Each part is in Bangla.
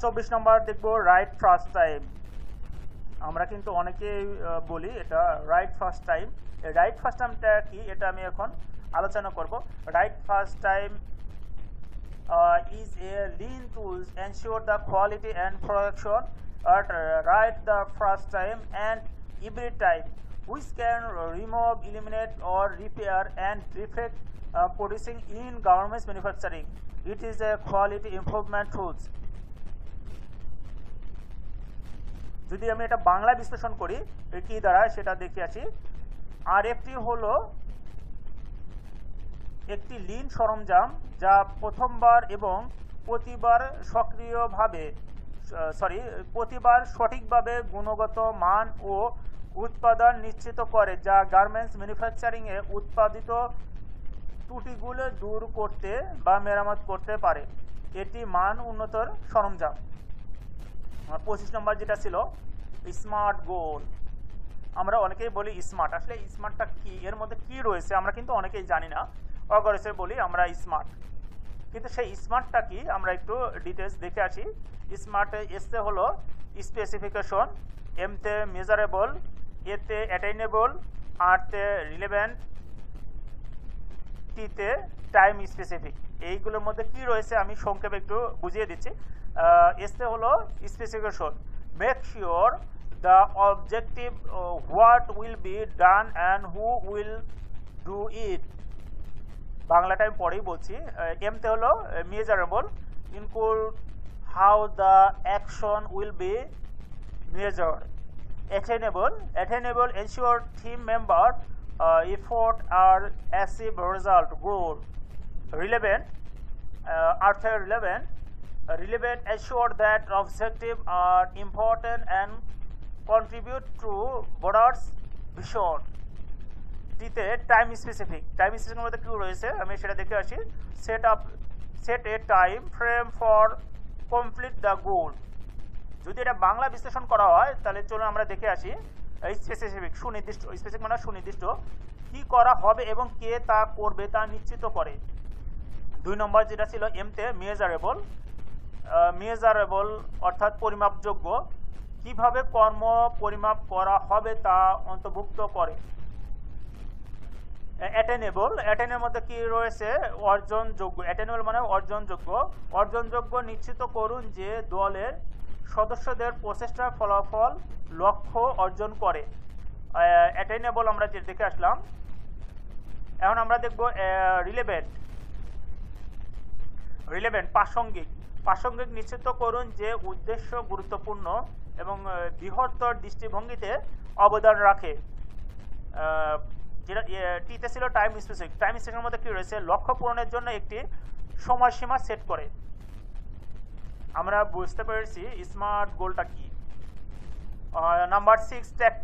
24 নম্বর দেখব রাইট ফার্স্ট টাইম। আমরা কিন্তু অনেকেই বলি এটা right first time. Right first টাইমটা কি এটা আমি এখন আলোচনা করব। Right first time is a lean tools ensure the quality and production at right the first time and every time, which can remove, eliminate or repair and defect producing in garments manufacturing. It is a quality improvement tools. যদি আমি এটা বাংলা বিশ্লেষণ করি কি দ্বারা সেটা দেখে আসি। আরএফটি হলো একটি লিন সরঞ্জাম যা প্রতিবার সঠিকভাবে গুণগত মান ও উৎপাদন নিশ্চিত করে, যা গার্মেন্টস ম্যানুফ্যাকচারিংয়ে উৎপাদিত ত্রুটিগুলো দূর করতে বা মেরামত করতে পারে। এটি মান উন্নতর সরঞ্জাম। 25 নম্বর যেটা ছিল স্মার্ট গোল। আমরা অনেকেই বলি স্মার্ট, আসলে স্মার্টটা কি, এর মধ্যে কি রয়েছে আমরা কিন্তু অনেকেই জানি না। অগরেসে বলি আমরা স্মার্ট, কিন্তু সেই স্মার্টটা কি আমরা একটু ডিটেলস দেখে আসি। স্মার্টে এসতে হলো স্পেসিফিকেশন, এমতে মেজারেবল, এতে অ্যাটেইনেবল, আরতে রিলেভেন্ট, টিতে টাইম স্পেসিফিক। এইগুলোর মধ্যে কি রয়েছে আমি সংক্ষেপে একটু বুঝিয়ে দিচ্ছি। এসতে হলো specification, make sure the objective, what will be done and who will do it. বাংলাটা আমি পরেই বলছি। এমতে হলো measurable, include how the action will be measured. Attainable ensure team member effort or achieve result good. Relevant assure that objectives are important and contribute to broader vision. টিতে টাইম স্পেসিফিক মধ্যে কি রয়েছে আমি সেটা দেখে আসি। Set A time frame for complete the গোল। যদি এটা বাংলা বিশ্লেষণ করা হয় তাহলে চলুন আমরা দেখে আসি। স্পেসিফিক স্পেসিফিক মানে সুনির্দিষ্ট, কি করা হবে এবং কে তা করবে তা নিশ্চিত করে। 2 নম্বর যেটা ছিল এমতে মেজারেবল অর্থাৎ পরিমাপযোগ্য, কিভাবে কর্ম পরিমাপ করা হবে তা অন্তর্ভুক্ত করে। অ্যাটেনের মধ্যে কি রয়েছে অর্জনযোগ্য। অ্যাটেনেবল মানে অর্জনযোগ্য নিশ্চিত করুন যে দলের সদস্যদের প্রচেষ্টার ফলাফল লক্ষ্য অর্জন করে। অ্যাটেইনেবল আমরা যে দেখে আসলাম। এখন আমরা দেখব রিলেভেন্ট প্রাসঙ্গিক নিশ্চিত করুন যে উদ্দেশ্য গুরুত্বপূর্ণ এবং বৃহত্তর দৃষ্টিভঙ্গিতে অবদান রাখে। যেটা টিতে ছিল টাইম স্পেসিফিকের মধ্যে কি রয়েছে লক্ষ্য পূরণের জন্য একটি সময়সীমা সেট করে। আমরা বুঝতে পেরেছি স্মার্ট গোলটা কি। নাম্বার 6 ট্যাক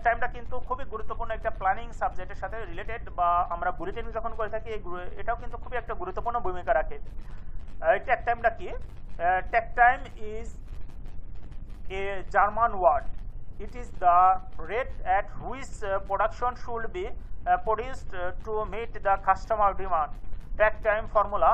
টাইমটা কিন্তু খুবই গুরুত্বপূর্ণ একটা প্ল্যানিং সাবজেক্টের সাথে রিলেটেড, বা আমরা বুলেটিন যখন করে থাকি এটাও কিন্তু খুবই একটা গুরুত্বপূর্ণ ভূমিকা রাখে। ট্যাক টাইমটা কি? Takt time is a German word. It is the rate at which production should be produced to meet the customer demand. Track time formula